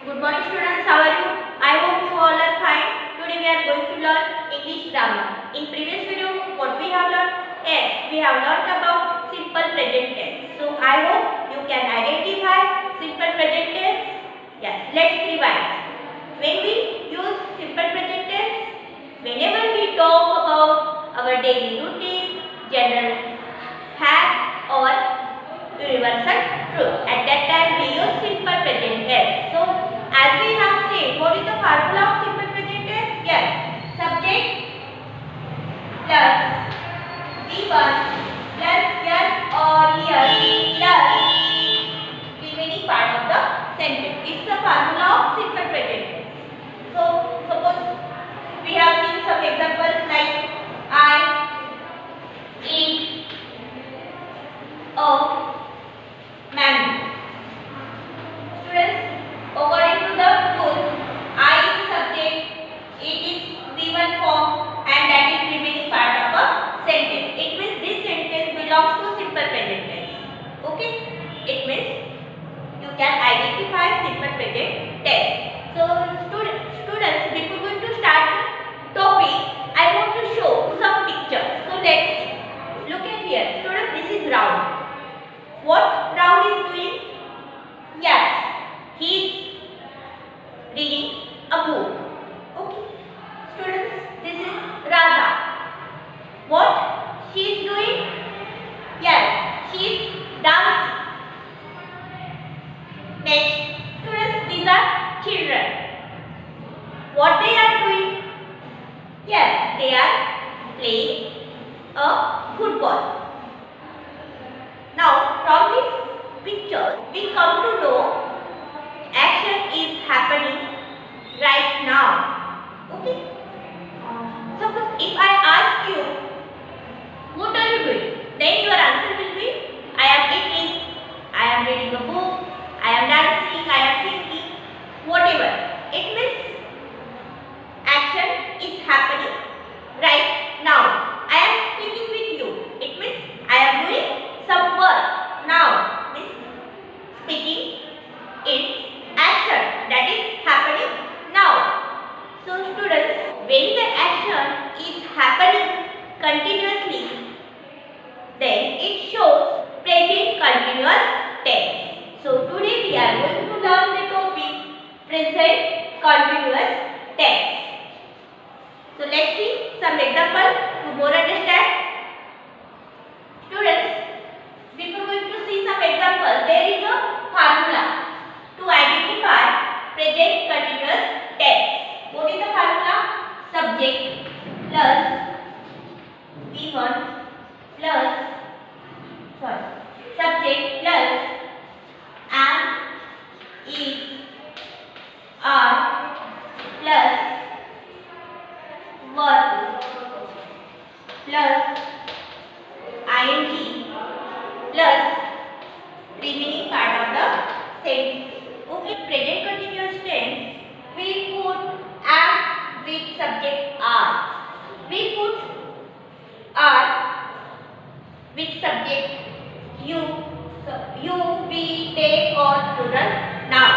Good morning students, how are you? I hope you all are fine. Today we are going to learn English grammar. In previous video, what we have learned? Yes, we have learned about simple present tense. So I hope you can identify simple present tense. Yes, let's revise. When we use simple present tense, whenever we talk about our daily routine, general fact or universal truth. At that time we use simple present tense. So as we have seen, what is the formula of simple present tense? Yes, subject plus V1 plus yes or yes plus remaining part of the sentence. It's the formula of simple present tense. So suppose we have seen some examples like I eat a mango. Students, according to the rule, I is subject, it is given form and that is remaining part of a sentence. It means this sentence belongs to simple present tense. Okay? It means you can identify simple present tense. So students, before going to start the topic, I want to show some pictures. So let's see. Look at here. Students, this is Rahul. What Rahul is doing? Yes, he is reading a book. Okay. Students, this is Radha. What she is doing? Yes, she is dancing. Next, students, these are children. What they are doing? Yes, they are playing a football. Now, from this picture, we come to know action is happening right now. Okay. Suppose if I ask you, what are you doing? Then your answer will be, I am eating, I am reading a book, I am dancing, I am singing, whatever. It means action is happening right now. I am speaking with you. It means I am doing some work now. Means speaking is action that is happening now. So students, when the action is happening continuously, then it shows present continuous tense. So today we are going to learn the topic present continuous tense. So let's see some examples to more understand. Students, before going to see some examples, there is a formula to identify present continuous tense. What is the formula? Subject plus V1 plus subject plus am, is, are plus verb plus ing plus remaining part of the sentence. Okay, present continuous tense, we put am with subject are. We put are with subject you. So you, we, they or plural noun.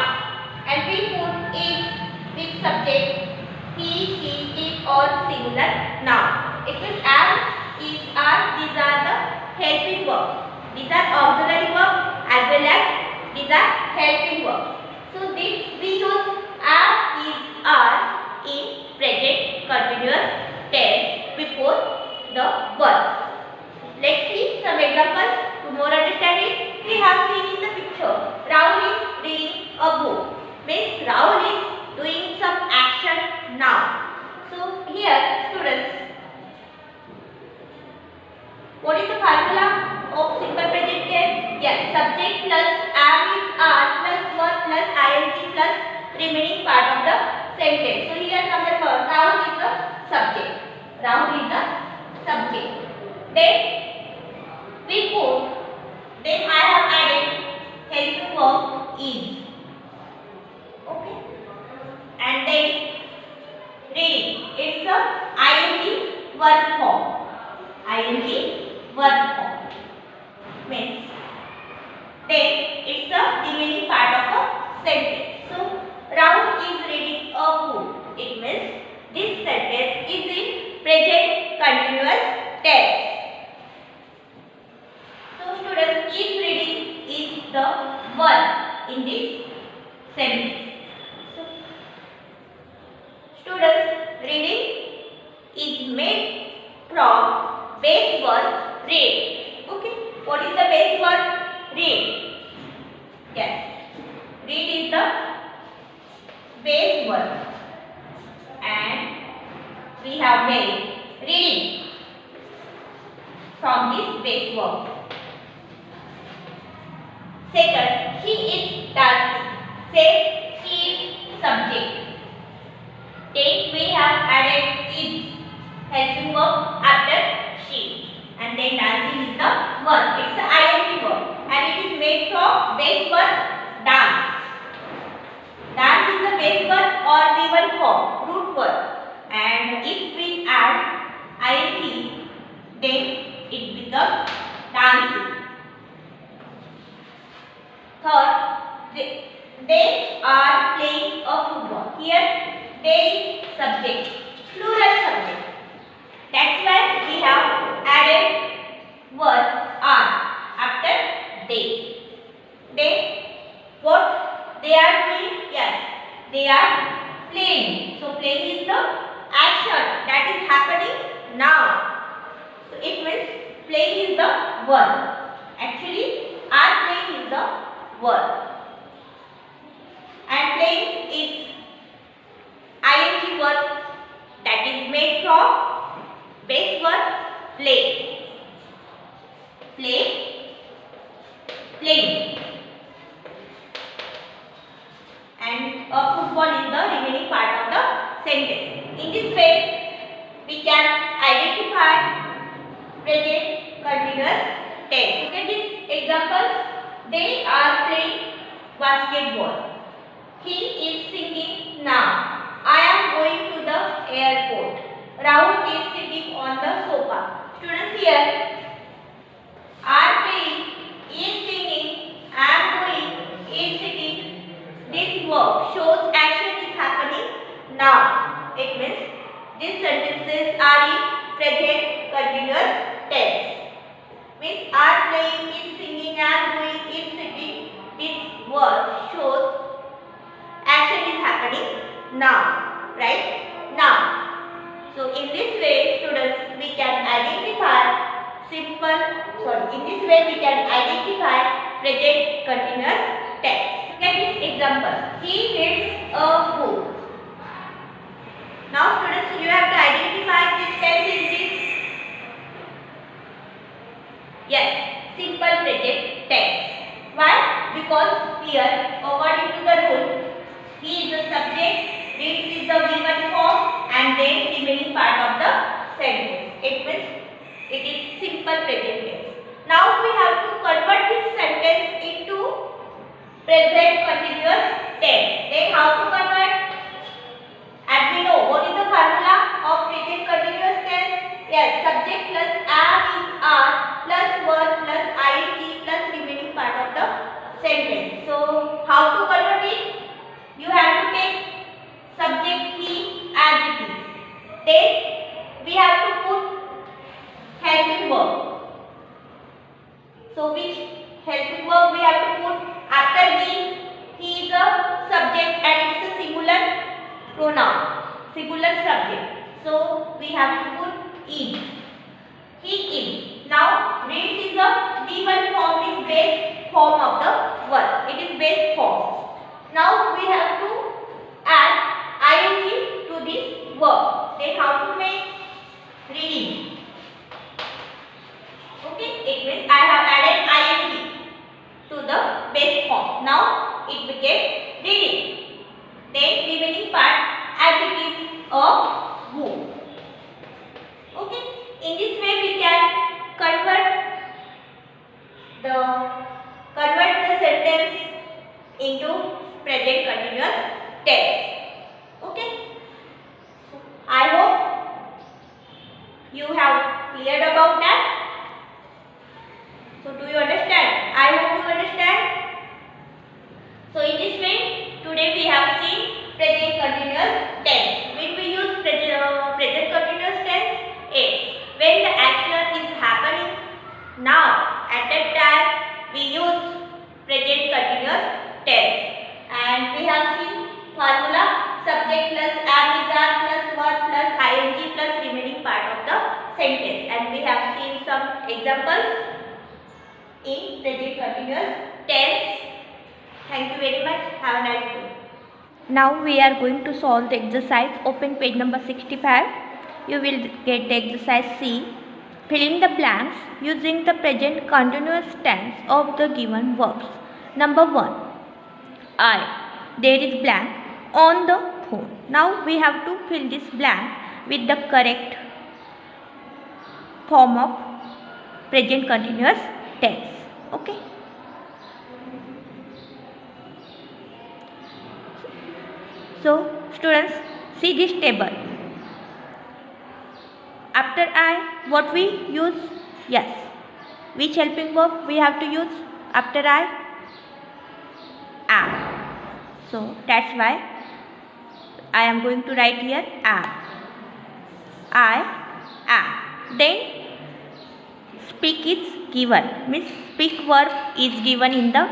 And we put is with subject he, she, it or singular noun. It means am, is, are, these are the helping verbs. These are auxiliary verbs as well as these are helping verbs. So this we use am, is, are in present continuous tense before the verb. Let's see some examples to more understand it. We have seen in the picture, Rahul is reading a book. Means Rahul is doing some action now. So here students, what is the formula of simple present tense? Yes, subject plus am, is, are plus verb plus ing plus remaining part of the sentence. So here number one, Rahul is the subject. Rahul is the subject. Then we put, then I have added helping verb is. Okay. And then reading, it's the ing verb form. Ing verb form. Means then it's the remaining part of the sentence. So made from base verb read. Okay, what is the base verb? Read. Yes, read is the base verb, and we have made reading from this base verb. Second, he is dancing. Say he is subject. Then we have added is helping verb after she, and then dancing is the verb. It's the ing verb, and it is made from base verb dance. Dance is the base verb or given form, root verb, and if we add ing, then it becomes dancing. Third, they are playing a football. Here, they is subject, plural subject. That's why we have added word are after they. Then, what they are doing? Yes, they are playing. So, playing is the action that is happening now. So, it means playing is the verb. Actually, are playing is the verb, and playing is ing verb that is made from base verb play. Play, playing, and a football is the remaining part of the sentence. In this way, we can identify present continuous tense. Look at these examples. They are playing basketball. He is singing now. I am going to the airport. Rahul is sitting on the sofa. Students, here are playing, is singing, am going, is sitting. This verb shows action is happening now. It means these sentences are in present continuous tense. Means are playing, is singing, am doing, is sitting. This verb shows action is happening now, right? Now. So in this way, students, we can identify in this way we can identify present continuous tense. Look at this example. He reads a book. Now students, you have to identify this tense in this. Yes, simple present tense. Why? Because here, according to the rule, he is the subject, reads is the given form, and then remaining part of the sentence. It means it is simple present tense. Now we have to convert this sentence into present continuous tense. Then how to convert? As we know, what is the formula of present continuous tense? Yes, subject plus am is are plus verb plus ing plus remaining part of the sentence. So, how to convert it? You have to take subject he as it is. Then, we have to put helping verb. So, which helping verb we have to put after he is a subject and it's a singular pronoun, singular subject. So, we have to put is. He is. Now, reads is a given form, is base form of the verb. It is base form. Now, we have to add ing to this verb. Then, how to make reading? Okay, it means I have added ing to the base form. Now, it became reading. Then, remaining part as it is a book. Okay, in this way we can convert the sentence into present continuous tense. Okay, I hope you have cleared about that. So do you understand? I hope you understand. So in this way, today we have seen present continuous tense. When we use present continuous tense, it's when the action is happening now. At that time, we use present continuous tense. And we have seen formula subject plus am is are plus verb plus ing plus remaining part of sentence and we have seen some examples in present continuous tense. Thank you very much. Have a nice day. Now we are going to solve the exercise. Open page number 65. You will get the exercise C. Fill in the blanks using the present continuous tense of the given verbs. Number 1. I. There is blank on the phone. Now we have to fill this blank with the correct form of present continuous tense. Okay. So students, see this table. After I, what we use? Yes. Which helping verb we have to use after I? Am. So that's why I am going to write here am. I am. Then speak is given. Means speak verb is given in the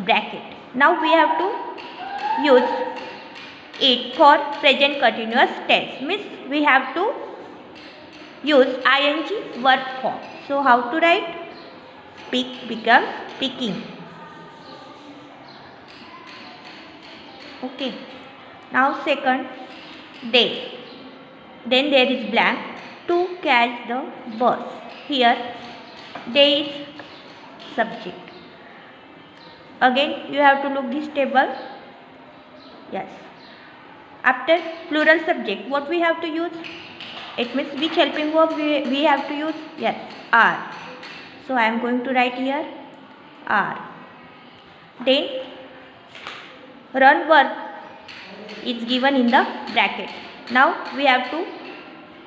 bracket. Now we have to use it for present continuous tense. Means we have to use ing verb form. So how to write? Speak becomes speaking. Okay. Now second, they. Then there is blank to catch the bus. Here they is subject. Again you have to look this table. Yes. After plural subject, what we have to use? It means which helping verb we have to use? Yes, are. So I am going to write here are. Then run verb is given in the bracket. Now we have to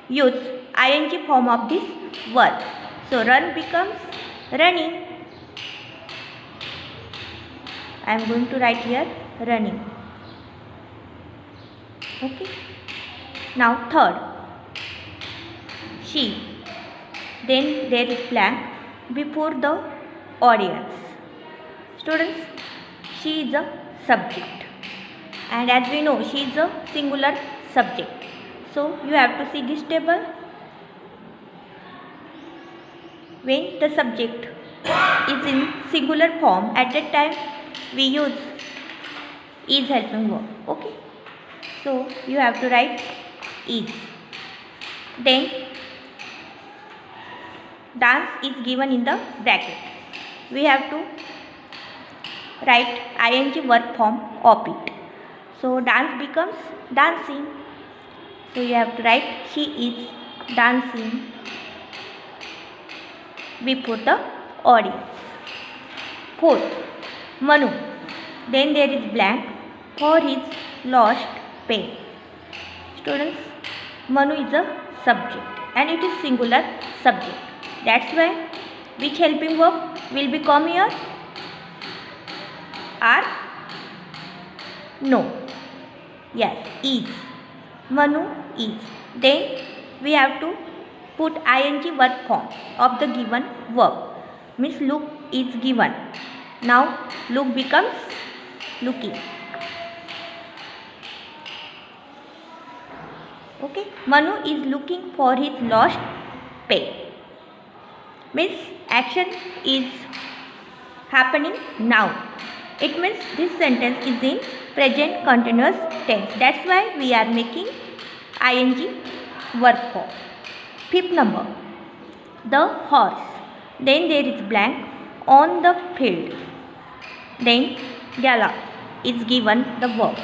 use ing form of this verb. So run becomes running. I am going to write here running. Okay. Now third, she. Then there is blank before the audience. Students, she is a subject, and as we know, she is a singular subject. So you have to see this table. When the subject is in singular form, at that time we use is helping verb. Okay. So you have to write is. Then dance is given in the bracket. We have to write ing verb form of it. So dance becomes dancing. So you have to write she is dancing before the audience. Fourth, Manu. Then there is blank for his lost pen. Students, Manu is a subject and it is singular subject. That's why which helping verb will become here? Are? No. Yes, is. Manu is. Then we have to put ing verb form of the given verb. Means look is given. Now look becomes looking. Okay. Manu is looking for his lost pen. Means action is happening now. It means this sentence is in present continuous tense. That's why we are making ing verb form. Fifth number, the horse. Then there is blank on the field. Then gallop is given the verb.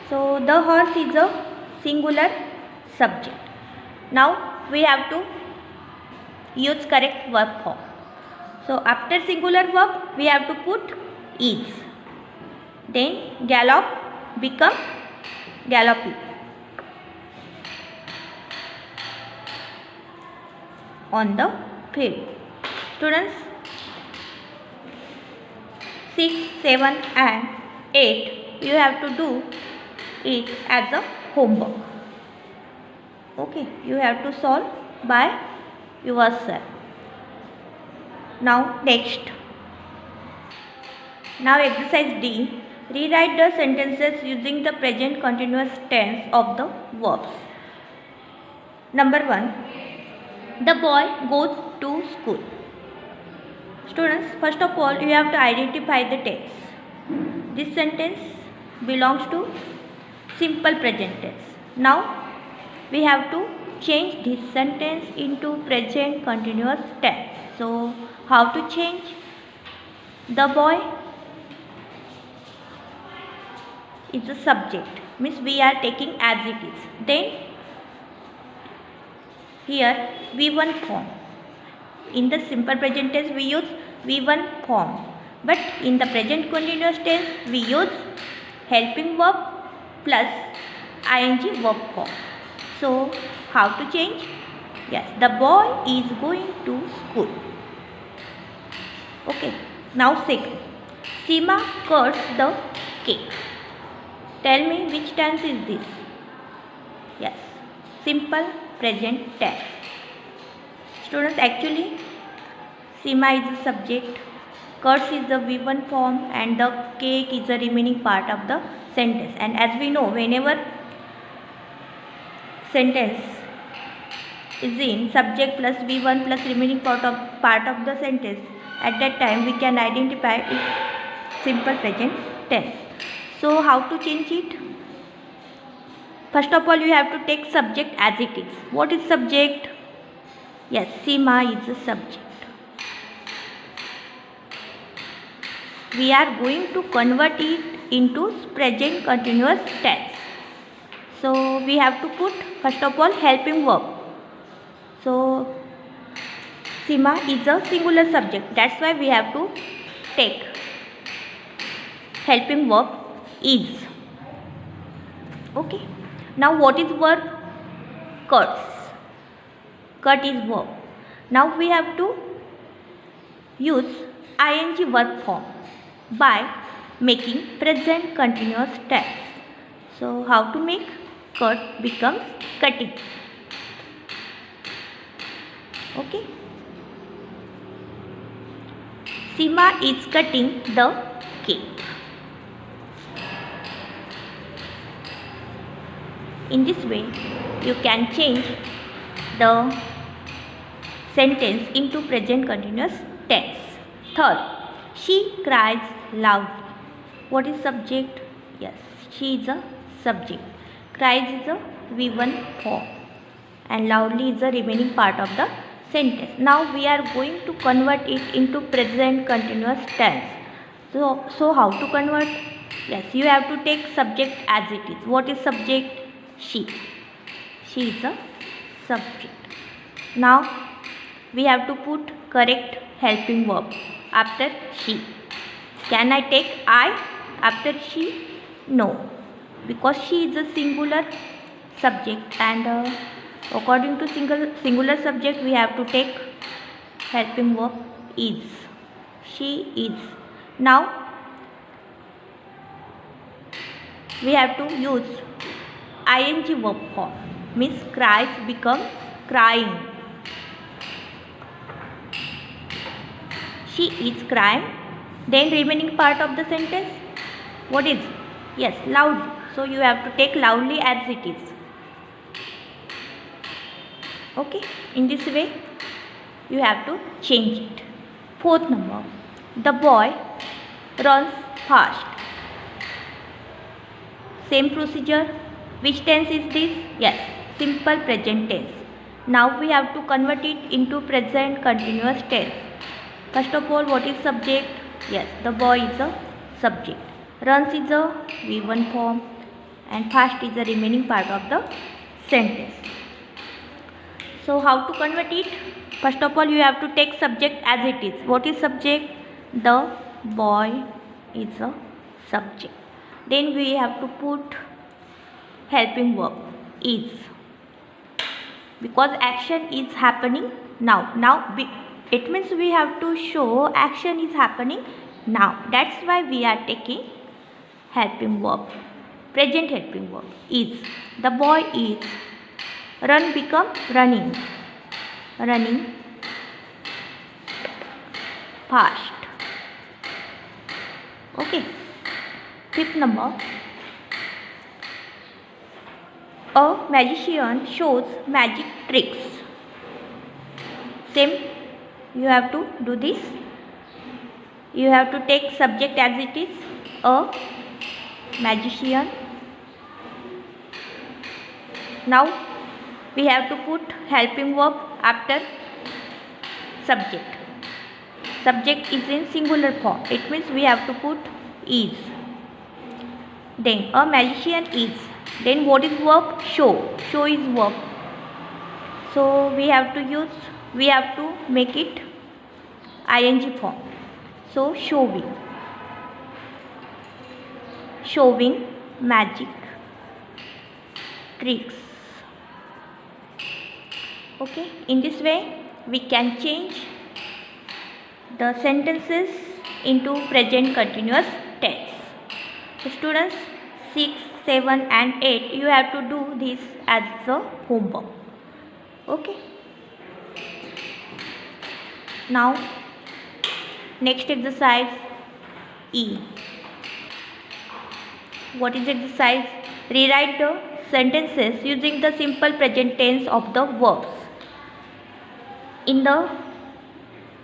So the horse is a singular subject. Now we have to use correct verb form. So after singular verb we have to put is. Then gallop become galloping. On the field. Students, 6, 7 and 8 you have to do it as a homework. Okay, you have to solve by yourself. Now next. Now exercise D. Rewrite the sentences using the present continuous tense of the verbs. Number 1. The boy goes to school. Students, first of all, you have to identify the tense. This sentence belongs to simple present tense. Now, we have to change this sentence into present continuous tense. So, how to change? The boy is a subject, means we are taking as it is. Then, here V1 form. In the simple present tense we use V1 form, but in the present continuous tense we use helping verb plus ing verb form. So how to change? Yes, the boy is going to school. Okay, now second, Seema cuts the cake. Tell me which tense is this? Yes, simple present tense. Students, actually Seema is the subject, cuts is the V1 form, and the cake is the remaining part of the sentence. And as we know, whenever sentence is in subject plus V1 plus remaining part of the sentence, at that time we can identify its simple present tense. So how to change it? First of all, you have to take subject as it is. What is subject? Yes, Seema is the subject. We are going to convert it into present continuous tense. So we have to put first of all helping verb. So Seema is a singular subject. That's why we have to take helping verb is. Okay. Now what is verb? Cuts. Cut is verb. Now we have to use ing verb form by making present continuous tense. So how to make? Cut becomes cutting. Okay. Seema is cutting the cake. In this way, you can change the sentence into present continuous tense. Third, she cries loudly. What is subject? Yes, she is a subject. Cries is a V1 form, and loudly is the remaining part of the sentence. Now we are going to convert it into present continuous tense. So how to convert? Yes, you have to take subject as it is. What is subject? She. She is a subject. Now we have to put correct helping verb after she. Can I take I after she? No, because she is a singular subject, and according to singular subject we have to take helping verb is. She is. Now we have to use ing verb form, means cries becomes crying. She is crying. Then remaining part of the sentence, what is? Yes, loudly. So you have to take loudly as it is. Okay, in this way you have to change it. Fourth number, the boy runs fast. Same procedure. Which tense is this? Yes, simple present tense. Now we have to convert it into present continuous tense. First of all, what is subject? Yes, the boy is a subject. Runs is a V1 form, and fast is the remaining part of the sentence. So how to convert it? First of all, you have to take subject as it is. What is subject? The boy is a subject. Then we have to put helping verb is, because action is happening now. It means we have to show action is happening now. That's why we are taking helping verb, present helping verb is. The boy is. Run become running. Running fast. Okay. Fifth number, a magician shows magic tricks. Same, you have to do this. You have to take subject as it is, a magician. Now we have to put helping verb after subject. Subject is in singular form. It means we have to put is. Then a magician is. Then what is verb? Show. Show is verb. So we have to make it ing form. So showing. Showing magic tricks. Okay, in this way we can change the sentences into present continuous tense. So students, 6, 7 and 8 you have to do this as a homework. Okay. Now next exercise E. What is exercise? Rewrite the sentences using the simple present tense of the verbs. In the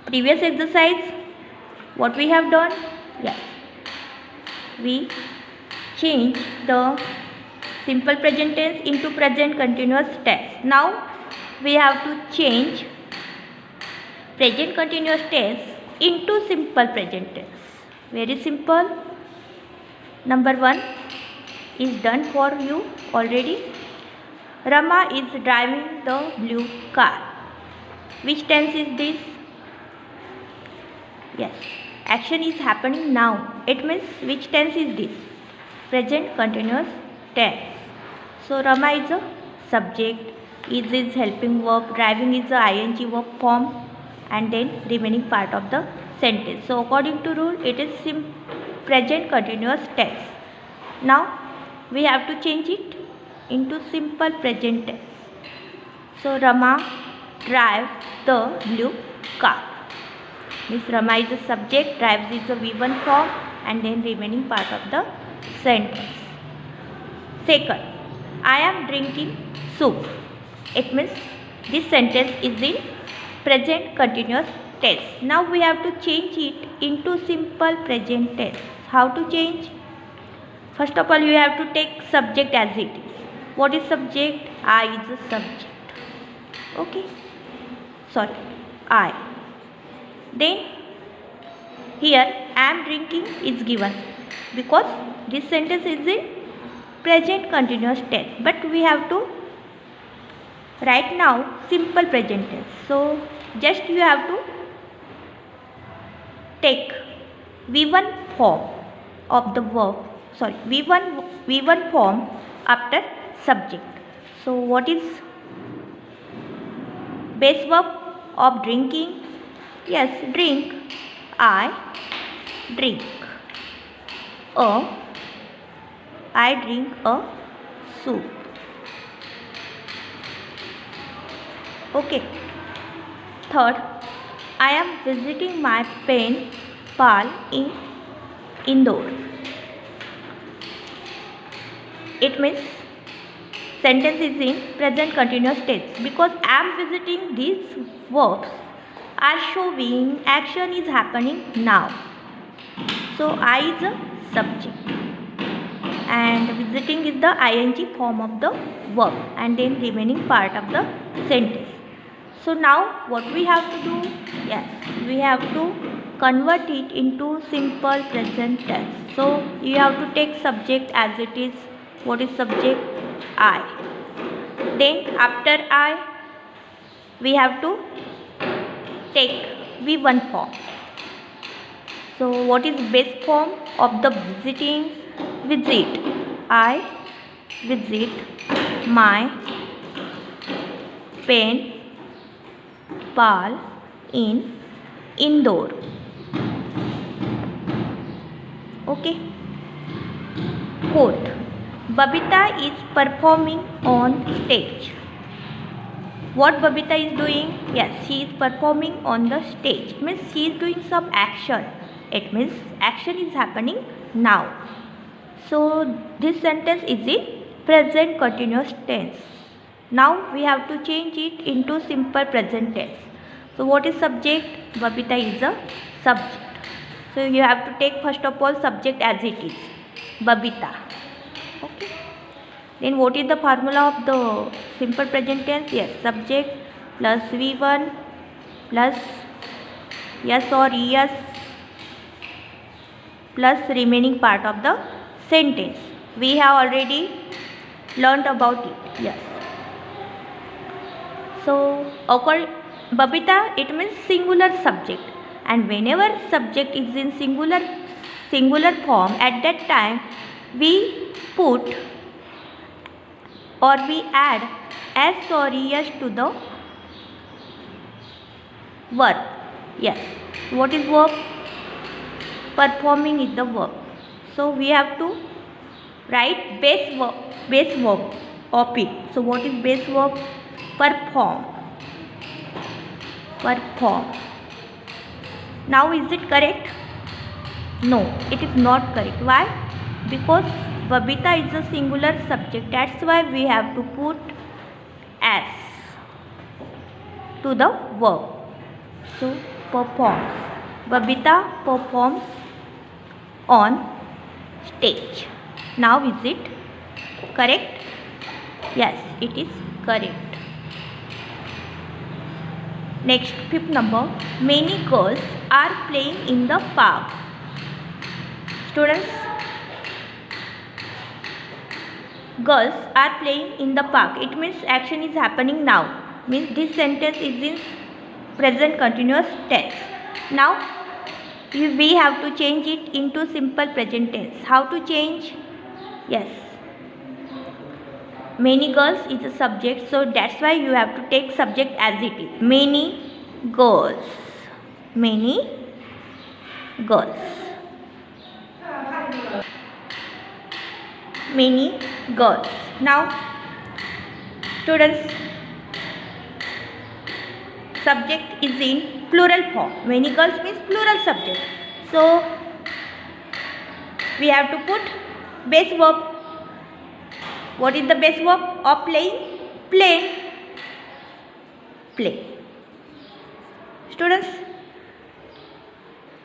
previous exercise, what we have done? Yes, we change the simple present tense into present continuous tense. Now we have to change present continuous tense into simple present tense. Very simple. Number 1 is done for you already. Rama is driving the blue car. Which tense is this? Yes, action is happening now. It means which tense is this? Present continuous tense. So Rama is a subject, is helping verb, driving is a ing verb form, and then remaining part of the sentence. So according to rule, it is present continuous tense. Now we have to change it into simple present tense. So Rama drives the blue car. Means Rama is a subject, drives is a V1 form, and then remaining part of the sentence. Second, I am drinking soup. It means this sentence is in present continuous tense. Now we have to change it into simple present tense. How to change? First of all, you have to take subject as it is. What is subject? I is a subject. Okay. Sorry, I. Then here I am drinking is given because this sentence is in present continuous tense. But we have to write now simple present tense. So just you have to take V1 form of the verb. Sorry, V1 form after subject. So what is base verb of drinking? Yes, drink. I drink. I drink a soup. Okay. Third, I am visiting my pen pal in Indore. It means sentence is in present continuous tense because I am visiting. These verbs are showing action is happening now. So I is a subject and visiting is the ing form of the verb and then remaining part of the sentence. So now what we have to do? Yes, we have to convert it into simple present tense. So you have to take subject as it is. What is subject? I. Then after I, we have to take V1 form. So what is base form of the visiting? Visit. I visit my pen pal in Indore. Okay. Fourth, Babita is performing on stage. What Babita is doing? Yes, she is performing on the stage. Means she is doing some action. It means action is happening now. So this sentence is in present continuous tense. Now we have to change it into simple present tense. So what is subject? Babita is a subject. So you have to take first of all subject as it is, Babita. Okay. Then what is the formula of the simple present tense? Yes, subject plus V1 plus yes or yes plus remaining part of the sentence. We have already learnt about it. Yes. So Babita, it means singular subject, and whenever subject is in singular form, at that time we put or we add s or es to the verb. Yes. What is verb? Performing is the verb. So we have to write base verb of it. So what is base verb? Perform. Perform. Now is it correct? No, it is not correct. Why? Because Babita is a singular subject. That's why we have to put s to the verb. So performs. Babita performs on stage. Now is it correct? Yes, it is correct. Next, fifth number. Many girls are playing in the park. Students, girls are playing in the park. It means action is happening now. Means this sentence is in present continuous tense. Now we have to change it into simple present tense. How to change? Yes. Many girls is a subject, so that's why you have to take subject as it is. Many girls. Many girls. Many girls. Now, students, subject is in plural form. Many girls means plural subject. So, we have to put base verb. What is the base verb of playing? Play. Play. Students,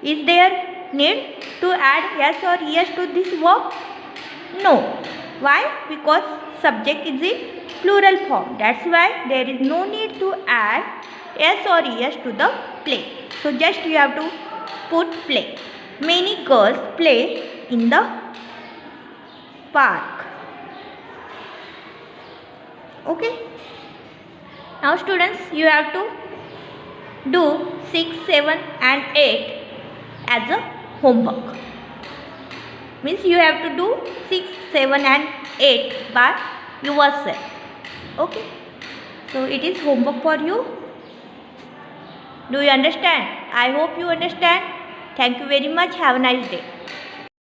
is there need to add yes or yes to this verb? No. Why? Because subject is in plural form. That's why there is no need to add yes or yes to the play. So just you have to put play. Many girls play in the park. Okay. Now students, you have to do 6, 7 and 8 as a homework. Means you have to do 6, 7 and 8 by yourself. Okay. So it is homework for you. Do you understand? I hope you understand. Thank you very much. Have a nice day.